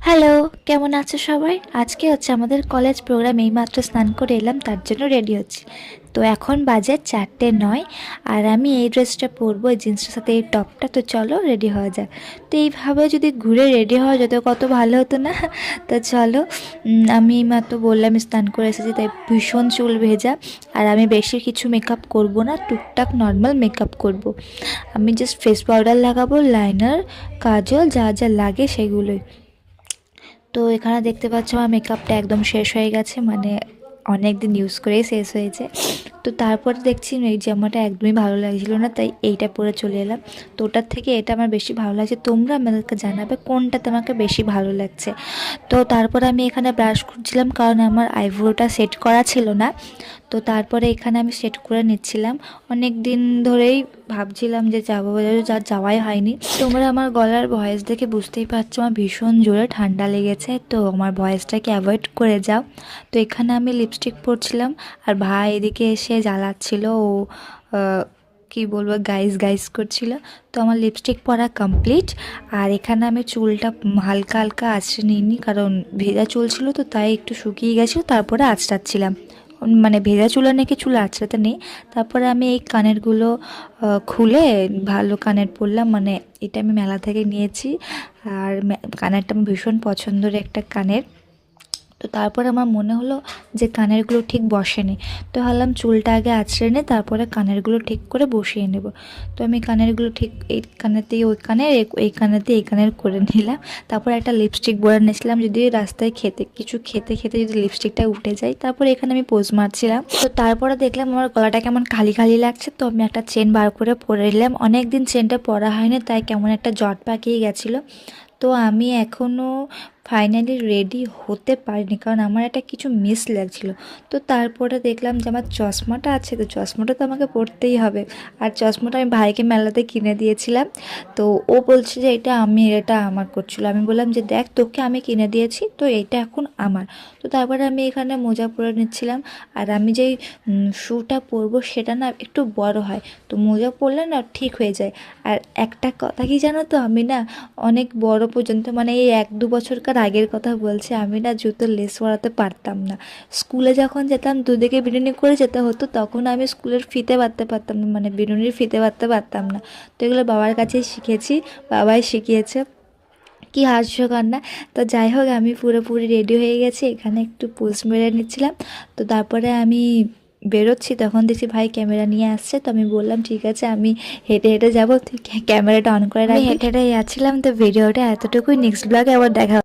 Hello, কেমন আছো সবাই? আজকে হচ্ছে আমাদের কলেজ প্রোগ্রাম, এইমাত্র স্নান করে এলাম, তার জন্য রেডি হচ্ছি। তো এখন বাজে 4:09, আর আমি এই ড্রেসটা পরবো, এই জিন্সটার সাথে এই টপটা। তো চলো রেডি হওয়া যাক। তো এইভাবে যদি ঘুরে রেডি হওয়া যেত কত ভালো হতো না? তো চলো। আমি এইমাত্র বললাম স্নান করে এসেছি, তাই ভীষণ চুল ভেজা। আর আমি বেশি কিছু মেকআপ করব না, টুকটাক নর্মাল মেকআপ করব। আমি জাস্ট ফেস পাউডার লাগাবো, লাইনার, কাজল, যা যা লাগে সেগুলোই। তো এখানে দেখতে পাচ্ছ আমার মেকআপটা একদম শেষ হয়ে গেছে, মানে অনেক দিন ইউজ করেই শেষ হয়েছে। তো তারপরে দেখছি এই জামাটা একদমই ভালো লাগছিল না, তাই এইটা পরে চলে এলাম। তো ওটার থেকে এটা আমার বেশি ভালো লাগছে। তোমরা আমাদেরকে জানাবে কোনটা তোমাকে বেশি ভালো লাগছে। তো তারপরে আমি এখানে ব্রাশ করছিলাম, কারণ আমার আইব্রোটা সেট করা ছিল না। তো তারপরে এখানে আমি সেট করে নিচ্ছিলাম। অনেক দিন ধরেই ভাবছিলাম যে যাবো, যা যাওয়াই হয়নি। তোমরা আমার গলার ভয়েস দেখে বুঝতেই পারছো আমার ভীষণ জোরে ঠান্ডা লেগেছে, তো আমার ভয়েসটাকে অ্যাভয়েড করে যাও। তো এখানে আমি লিপস্টিক পরছিলাম, আর ভাই এদিকে এসে জ্বালাচ্ছিল, ও কি বলবো, গাইস গাইস করছিল। তো আমার লিপস্টিক পরা কমপ্লিট। আর এখানে আমি চুলটা হালকা হালকা আঁচড়ে নিইনি, কারণ ভেজা চুল ছিল, তো তাই একটু শুকিয়ে গেছিলো, তারপরে আঁচড়াচ্ছিলাম। মানে ভেজা চুল নাকি চুল আঁচড়াতে নেই। তারপরে আমি এই কানেরগুলো খুলে ভালো কানের পরলাম, মানে এটা আমি মেলা থেকে নিয়েছি। আর কানেরটা আমার ভীষণ পছন্দের একটা কানের। তো তারপরে আমার মনে হলো যে কানেরগুলো ঠিক বসেনি, তো ভাবলাম চুলটা আগে আঁচড়ে নে, তারপরে কানেরগুলো ঠিক করে বসিয়ে নেব। তো আমি কানেরগুলো ঠিক এই কানেরতেই ওই কানের, এই কানেরতে এই কানের করে নিলাম। তারপর একটা লিপস্টিক বলে নিয়েছিলাম, যদি রাস্তায় কিছু খেতে খেতে যদি লিপস্টিকটা উঠে যায়। তারপরে এখানে আমি পোজ মারছিলাম। তো তারপরে দেখলাম আমার গলাটা কেমন খালি খালি লাগছে, তো আমি একটা চেন বার করে পরে নিলাম। অনেক দিন চেনটা পরা হয়নি, তাই কেমন একটা জট পাকিয়ে গেছিলো। তো আমি এখনও ফাইনালি রেডি হতে পারিনি, কারণ আমার একটা কিছু মিস লাগছিল। তো তারপরে দেখলাম যে আমার চশমাটা আছে, তো চশমাটা তো আমাকে পরতেই হবে। আর চশমাটা আমি ভাইকে মেলাতে কিনে দিয়েছিলাম। তো ও বলছে যে এটা আমার করছিল। আমি বললাম যে দেখ, তোকে আমি কিনে দিয়েছি, তো এটা এখন আমার। তো তারপরে আমি এখানে মোজা পরে নিচ্ছিলাম। আর আমি যেই শ্যুটা পরবো সেটা না একটু বড় হয়, তো মোজা পরলে না ঠিক হয়ে যায়। আর একটা কথা কি জানো তো, আমি না অনেক বড় পর্যন্ত, মানে এই 1-2 বছরকার আগের কথা বলছি, আমি না জুতোর লেস পরাতে পারতাম না। স্কুলে যখন যেতাম দুদিকে বিনুনি করে যেতে হতো, তখন আমি স্কুলের ফিতে বাঁধতে পারতাম না, মানে বিনুনির ফিতে বাঁধতে পারতাম না। তো এগুলো বাবার কাছেই শিখেছি, বাবাই শিখিয়েছে। কি হাস্যকর না? তো যাই হোক, আমি পুরোপুরি রেডি হয়ে গেছি, এখানে একটু পোজ মেরে নিচ্ছিলাম। তো তারপরে আমি বেরোচ্ছি, তখন দেখছি ভাই ক্যামেরা নিয়ে আসছে। তো আমি বললাম ঠিক আছে, আমি হেঁটে হেঁটে যাবো, তুই ক্যামেরাটা অন করে রাখবি। হেঁটে হেঁটে যাচ্ছিলাম। তো ভিডিওটা এতটুকুই, নেক্সট ব্লগে আবার দেখা